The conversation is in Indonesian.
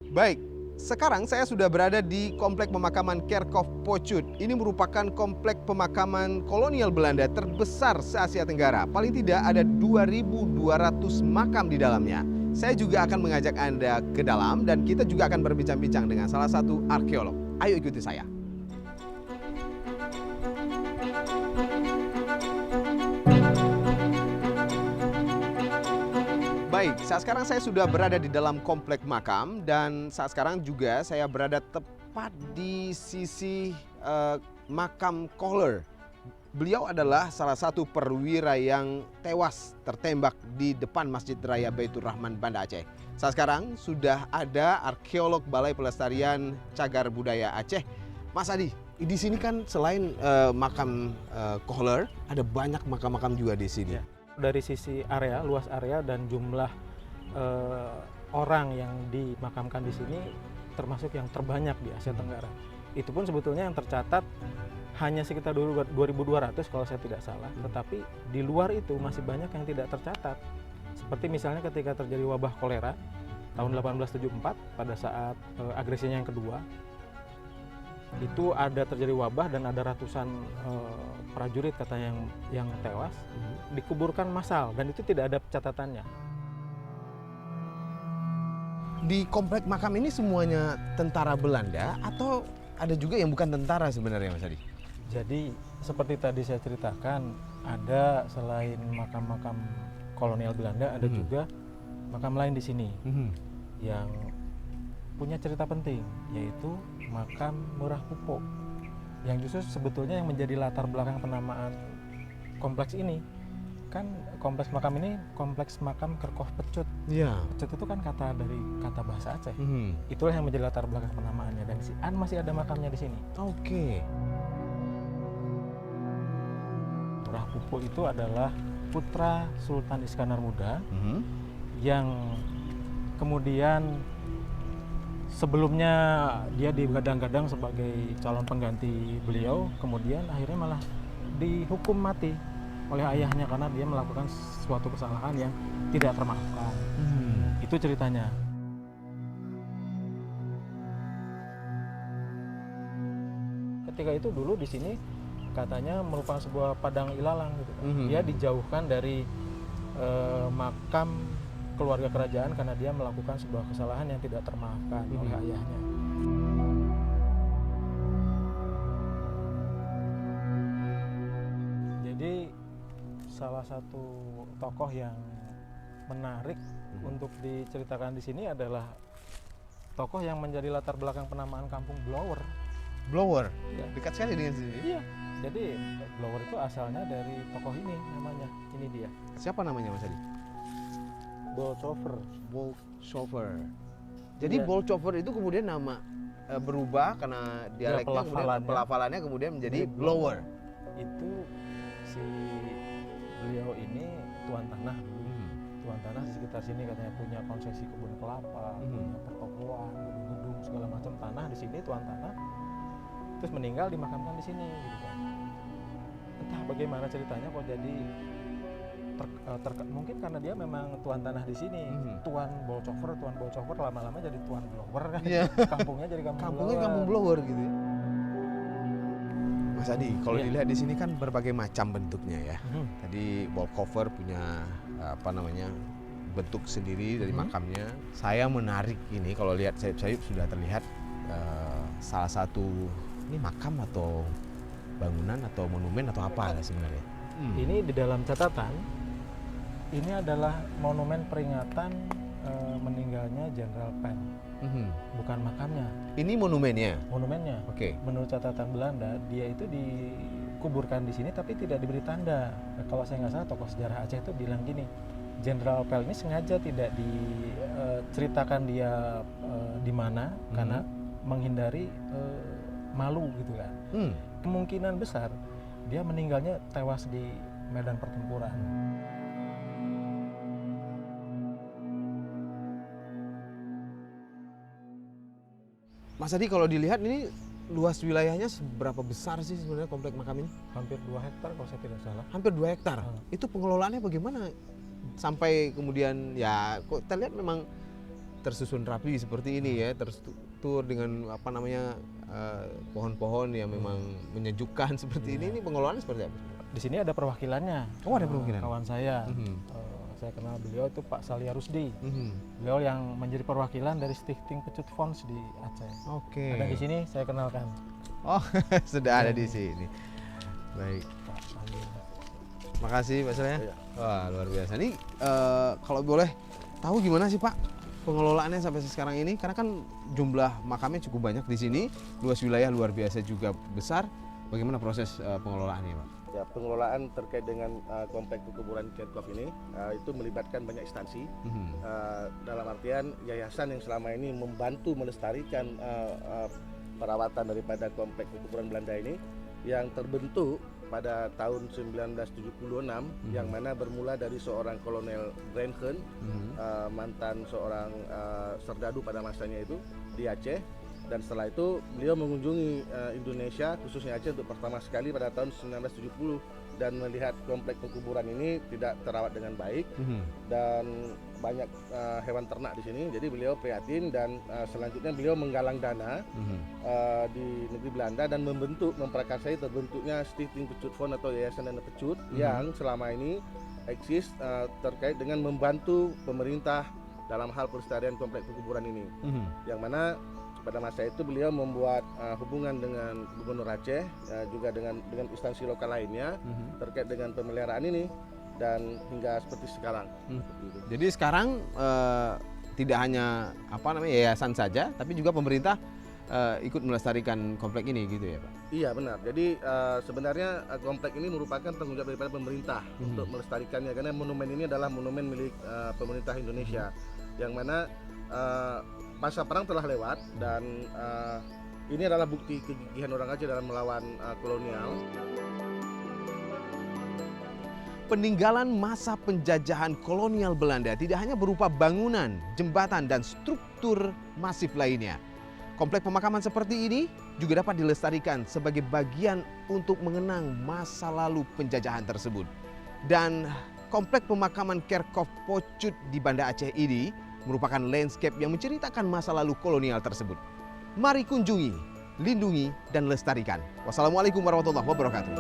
Baik, sekarang saya sudah berada di Komplek Pemakaman Kerkhof Pocut. Ini merupakan komplek pemakaman kolonial Belanda terbesar se-Asia Tenggara. Paling tidak ada 2.200 makam di dalamnya. Saya juga akan mengajak Anda ke dalam dan kita juga akan berbincang-bincang dengan salah satu arkeolog. Ayo ikuti saya. Baik, saat sekarang saya sudah berada di dalam komplek makam dan saat sekarang juga saya berada tepat di sisi makam Kohler. Beliau adalah salah satu perwira yang tewas tertembak di depan Masjid Raya Baitur Rahman, Banda Aceh. Saat sekarang sudah ada arkeolog Balai Pelestarian Cagar Budaya Aceh, Mas Adi. Di sini kan selain makam Kohler, ada banyak makam-makam juga di sini. Ya. Dari sisi area, luas area dan jumlah orang yang dimakamkan di sini termasuk yang terbanyak di Asia Tenggara. Itu pun sebetulnya yang tercatat hanya sekitar 2.200 kalau saya tidak salah, tetapi di luar itu masih banyak yang tidak tercatat. Seperti misalnya ketika terjadi wabah kolera tahun 1874 pada saat agresinya yang kedua, itu ada terjadi wabah dan ada ratusan prajurit katanya yang tewas, dikuburkan massal dan itu tidak ada catatannya. Di komplek makam ini semuanya tentara Belanda atau ada juga yang bukan tentara sebenarnya, Mas Adi? Jadi seperti tadi saya ceritakan, ada selain makam-makam kolonial Belanda, ada juga makam lain di sini yang punya cerita penting, yaitu makam Murah Pupo, yang justru sebetulnya yang menjadi latar belakang penamaan kompleks ini. Kan kompleks makam ini kompleks makam Kerkhof Pecut. Iya. Pecut itu kan kata bahasa Aceh. Itulah yang menjadi latar belakang penamaannya, dan masih ada makamnya di sini. Oke. Murah Pupo itu adalah putra Sultan Iskandar Muda yang kemudian sebelumnya dia digadang-gadang sebagai calon pengganti beliau, kemudian akhirnya malah dihukum mati oleh ayahnya karena dia melakukan suatu kesalahan yang tidak termaafkan. Itu ceritanya. Ketika itu dulu di sini katanya merupakan sebuah padang ilalang gitu kan. Dia dijauhkan dari makam keluarga kerajaan karena dia melakukan sebuah kesalahan yang tidak termaafkan oleh ayahnya. Jadi salah satu tokoh yang menarik untuk diceritakan di sini adalah tokoh yang menjadi latar belakang penamaan kampung Blower. Blower? Ya. Dekat sekali dengan sini? Iya. Jadi Blower itu asalnya dari tokoh ini namanya. Ini dia. Siapa namanya, Mas Adi? Bolchover. Bolchover. Jadi Iya. Bolchover itu kemudian nama berubah karena dialeknya pelafalannya kemudian menjadi blower. Itu si beliau ini tuan tanah dulu. Tuan tanah di sekitar sini katanya punya konsesi kebun kelapa, punya pertokoan, gedung-gedung segala macam tanah di sini tuan tanah. Terus meninggal dimakamkan di sini gitu kan. Entah bagaimana ceritanya kok jadi mungkin karena dia memang tuan tanah di sini, Tuan Bolchover lama-lama jadi tuan blower kan. Kampungnya jadi kampung blower gitu ya. Mas Adi, kalau dilihat di sini kan berbagai macam bentuknya ya. Tadi Bolchover punya bentuk sendiri dari makamnya. Saya menarik ini kalau lihat sayup-sayup sudah terlihat salah satu ini makam atau bangunan atau monumen atau apa sebenarnya. Ini di dalam catatan, ini adalah monumen peringatan meninggalnya Jenderal Pen, bukan makamnya. Ini monumennya? Monumennya. Oke. Menurut catatan Belanda, dia itu dikuburkan di sini tapi tidak diberi tanda. Kalau saya nggak salah, tokoh sejarah Aceh itu bilang gini, Jenderal Pen ini sengaja tidak diceritakan dia di mana karena menghindari malu gitu kan. Kemungkinan besar dia meninggalnya tewas di medan pertempuran. Mas Adi, kalau dilihat ini luas wilayahnya seberapa besar sih sebenarnya komplek makam ini? Hampir 2 hektar kalau saya tidak salah. Hampir 2 hektar? Itu pengelolaannya bagaimana? Sampai kemudian ya kok terlihat memang tersusun rapi seperti ini ya, terstruktur dengan apa namanya pohon-pohon yang memang menyejukkan seperti ini. Ini pengelolaannya seperti apa? Di sini ada perwakilannya. Oh, ada perwakilan. Kawan saya. Saya kenal beliau itu Pak Salia Rusdi. Beliau yang menjadi perwakilan dari Stichting Pecut Fonds di Aceh. Oke. Ada di sini saya kenalkan. Oh, sudah ada di sini. Baik. Pak Salia. Makasih Pak Salia. Iya. Wah, luar biasa. Ini kalau boleh tahu gimana sih Pak pengelolaannya sampai sekarang ini? Karena kan jumlah makamnya cukup banyak di sini, luas wilayah luar biasa juga besar. Bagaimana proses pengelolaannya Pak? Ya, pengelolaan terkait dengan komplek pekuburan Kerkop ini itu melibatkan banyak instansi. Dalam artian yayasan yang selama ini membantu melestarikan perawatan daripada komplek pekuburan Belanda ini yang terbentuk pada tahun 1976 yang mana bermula dari seorang kolonel Brandgen, mantan seorang serdadu pada masanya itu di Aceh. Dan setelah itu beliau mengunjungi Indonesia, khususnya Aceh untuk pertama sekali pada tahun 1970 dan melihat komplek pekuburan ini tidak terawat dengan baik dan banyak hewan ternak di sini. Jadi beliau prihatin dan selanjutnya beliau menggalang dana di negeri Belanda dan memprakarsai terbentuknya Stichting Pecut Fonds atau Yayasan Dana Pecut yang selama ini eksis terkait dengan membantu pemerintah dalam hal pelestarian komplek pekuburan ini. Yang mana pada masa itu beliau membuat hubungan dengan Gubernur Aceh, juga dengan instansi lokal lainnya terkait dengan pemeliharaan ini dan hingga seperti sekarang. Jadi sekarang tidak hanya apa namanya yayasan saja, tapi juga pemerintah ikut melestarikan komplek ini gitu ya Pak? Iya benar. Jadi sebenarnya komplek ini merupakan tanggung jawab daripada pemerintah untuk melestarikannya karena monumen ini adalah monumen milik pemerintah Indonesia yang mana masa perang telah lewat dan ini adalah bukti kegigihan orang Aceh dalam melawan kolonial. Peninggalan masa penjajahan kolonial Belanda tidak hanya berupa bangunan, jembatan, dan struktur masif lainnya. Komplek pemakaman seperti ini juga dapat dilestarikan sebagai bagian untuk mengenang masa lalu penjajahan tersebut. Dan komplek pemakaman Kerkop Pocut di Banda Aceh ini merupakan landscape yang menceritakan masa lalu kolonial tersebut. Mari kunjungi, lindungi, dan lestarikan. Wassalamualaikum warahmatullahi wabarakatuh.